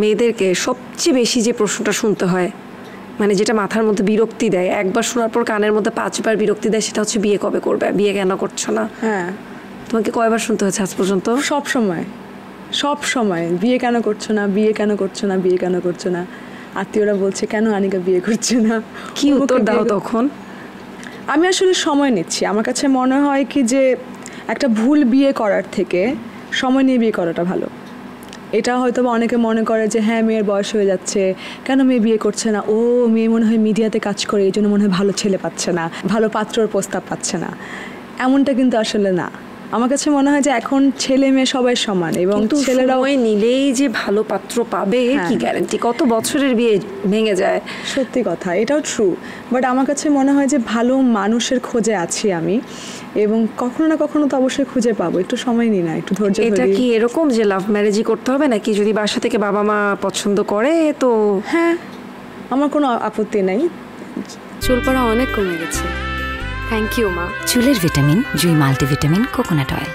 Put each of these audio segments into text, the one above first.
মেয়েদেরকে সবচেয়ে বেশি যে প্রশ্নটা শুনতে হয়, মানে যেটা মাথার মধ্যে বিরক্তি দেয়, একবার শোনার পর কানের মধ্যে 5 বার বিরক্তি দেয়, সেটা হচ্ছে বিয়ে কবে করবে, বিয়ে কেন করছো না। হ্যাঁ, তোমাকে কয়বার শুনতে হয়েছে আজ পর্যন্ত? সব সময় বিয়ে কেন করছো না, বিয়ে কেন করছো না, বিয়ে কেন করছো না। আত্মীয়রা বলছে কেন আনিকা বিয়ে করছে না। কি উত্তর দাও তখন? আমি আসলে সময় নিচ্ছি। আমার কাছে মনে হয় কি যে একটা ভুল বিয়ে করার থেকে সময় নিয়ে বিয়ে করাটা ভালো। এটা হয়তো অনেকে মনে করে যে হ্যাঁ মেয়ের বয়স হয়ে যাচ্ছে, কেন মেয়ে বিয়ে করছে না, ও মেয়ে মনে হয় মিডিয়াতে কাজ করে এই জন্য মনে হয় ভালো ছেলে পাচ্ছে না, ভালো পাত্রর প্রস্তাব পাচ্ছে না। এমনটা কিন্তু আসলে না। আমার কাছে মনে হয় যে এখন ছেলে মেয়ে সবাই সমান, এবং ছেলেরাও নিলেই যে ভালো পাত্র পাবে কি গ্যারান্টি? কত বছরের বিয়ে ভেঙে যায়। সত্যি কথা, এটাও ট্রু। বাট আমার কাছে মনে হয় যে ভালো মানুষের খোঁজে আছি আমি, এবং কখনো না কখনো তো অবশ্যই খুঁজে পাবো। একটু সময় নিই না, একটু ধৈর্য ধরি। এটা কি এরকম যে লাভ ম্যারেজই করতে হবে নাকি যদি বাসা থেকে বাবা মা পছন্দ করে তো? হ্যাঁ, আমার কোনো আপত্তি নাই। চুল পড়া অনেক কমে গেছে। থ্যাংক ইউ মা। চুলের ভিটামিন জুই মাল্টিভিটামিন কোকোনাট অয়েল।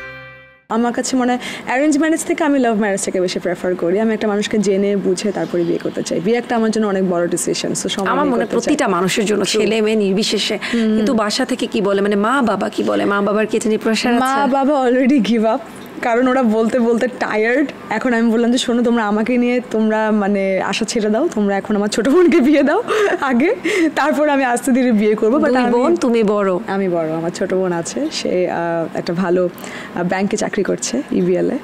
আমার কাছে মনে হয় অ্যারেঞ্জ ম্যারেজ থেকে আমি লাভ ম্যারেজটাকে বেশি প্রেফার করি। আমি একটা মানুষকে জেনে বুঝে তারপরে বিয়ে করতে চাই। বিয়ে একটা আমার জন্য অনেক বড় ডিসিশন। সো আমার মনে প্রতিটা মানুষের জন্য, ছেলে মেয়ে নির্বিশেষে। কিন্তু বাসা থেকে কি বলে, মানে মা বাবা কি বলে? মা বাবার কি এটা প্রেশার আছে? মা বাবা অলরেডি গিভ আপ, কারণ ওরা বলতে বলতে টায়ার্ড। এখন আমি বললাম যে শোনো, তোমরা আমাকে নিয়ে তোমরা মানে আশা ছেড়ে দাও, তোমরা এখন আমার ছোট বোনকে বিয়ে দাও আগে, তারপর আমি আস্তে ধীরে বিয়ে করবো। বাট বোন তুমি বড়? আমি বড়। আমার ছোট বোন আছে, সে একটা ভালো ব্যাংকে চাকরি করছে, ইবিএলে।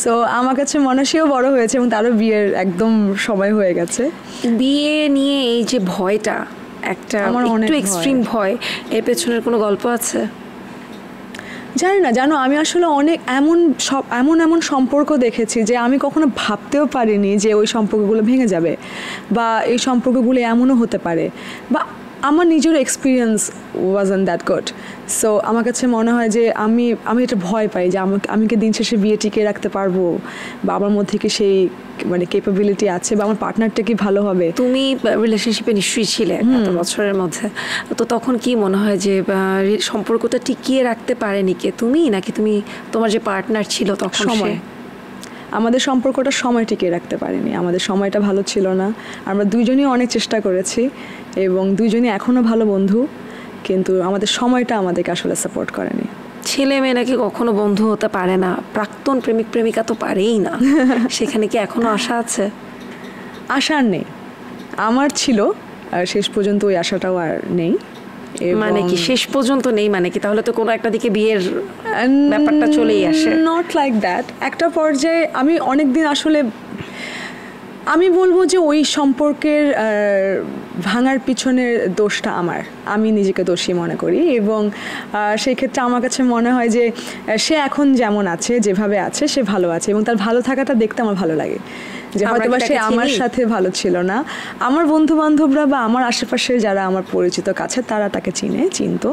সো আমার কাছে মনে, সেও বড় হয়েছে এবং তারও বিয়ের একদম সময় হয়ে গেছে। বিয়ে নিয়ে এই যে ভয়টা, একটা একটু এক্সট্রিম ভয়, এর পেছনের কোনো গল্প আছে? জানি না, জানো আমি আসলে অনেক এমন সম্পর্ক দেখেছি যে আমি কখনো ভাবতেও পারিনি যে ওই সম্পর্কগুলো ভেঙে যাবে, বা এই সম্পর্কগুলো এমনও হতে পারে, বা আমার নিজের experience wasn't that good. So আমার কাছে মনে হয় যে আমি এটা ভয় পাই যে আমি কি দিন শেষে বিয়ে টিকিয়ে রাখতে পারবো, বা আমার মধ্যে কি সেই মানে ক্যাপাবিলিটি আছে, বা আমার পার্টনারটা কি ভালো হবে। তুমি রিলেশনশিপে নিশ্চয়ই ছিলে এত বছরের মধ্যে, তো তখন কি মনে হয় যে সম্পর্কটা টিকিয়ে রাখতে পারেনি কে, তুমি নাকি তোমার যে পার্টনার ছিল তখন? সময়। আমাদের সম্পর্কটা সময় টিকিয়ে রাখতে পারেনি। আমাদের সময়টা ভালো ছিল না। আমরা দুইজনই অনেক চেষ্টা করেছি এবং দুইজনই এখনও ভালো বন্ধু, কিন্তু আমাদের সময়টা আমাদেরকে আসলে সাপোর্ট করেনি। ছেলে মেয়ে নাকি কখনো বন্ধু হতে পারে না, প্রাক্তন প্রেমিক প্রেমিকা তো পারেই না। সেখানে কি এখনো আশা আছে? আশা আর নেই। আমার ছিল, আর শেষ পর্যন্ত ওই আশাটাও আর নেই। মানে কি শেষ পর্যন্ত নেই মানে কি? তাহলে তো কোনো একটা দিকে বিয়ের ব্যাপারটা চলেই আসে। Not like that. একটা পর্যায়ে আমি অনেকদিন আসলে আমি বলবো যে ওই সম্পর্কের ভাঙার পিছনের দোষটা আমি নিজেকে দোষী মনে করি, এবং সেই ক্ষেত্রে আমার কাছে মনে হয় যে সে এখন যেমন আছে, যেভাবে আছে, সে ভালো আছে, এবং তার ভালো থাকাটা দেখতে আমার ভালো লাগে। যে হয়তো সে আমার সাথে ভালো ছিল না, আমার বন্ধু বান্ধবরা বা আমার আশেপাশের যারা আমার পরিচিত কাছে তারা তাকে চিনতো,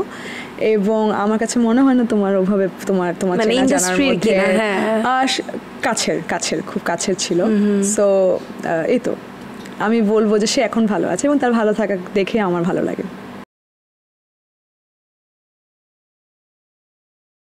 এবং আমার কাছে মনে হয় না তোমার ওভাবে তোমার চেনা জানার মধ্যে কাছের খুব কাছের ছিল। সো এই তো আমি বলবো যে সে এখন ভালো আছে এবং তার ভালো থাকা দেখে আমার ভালো লাগে।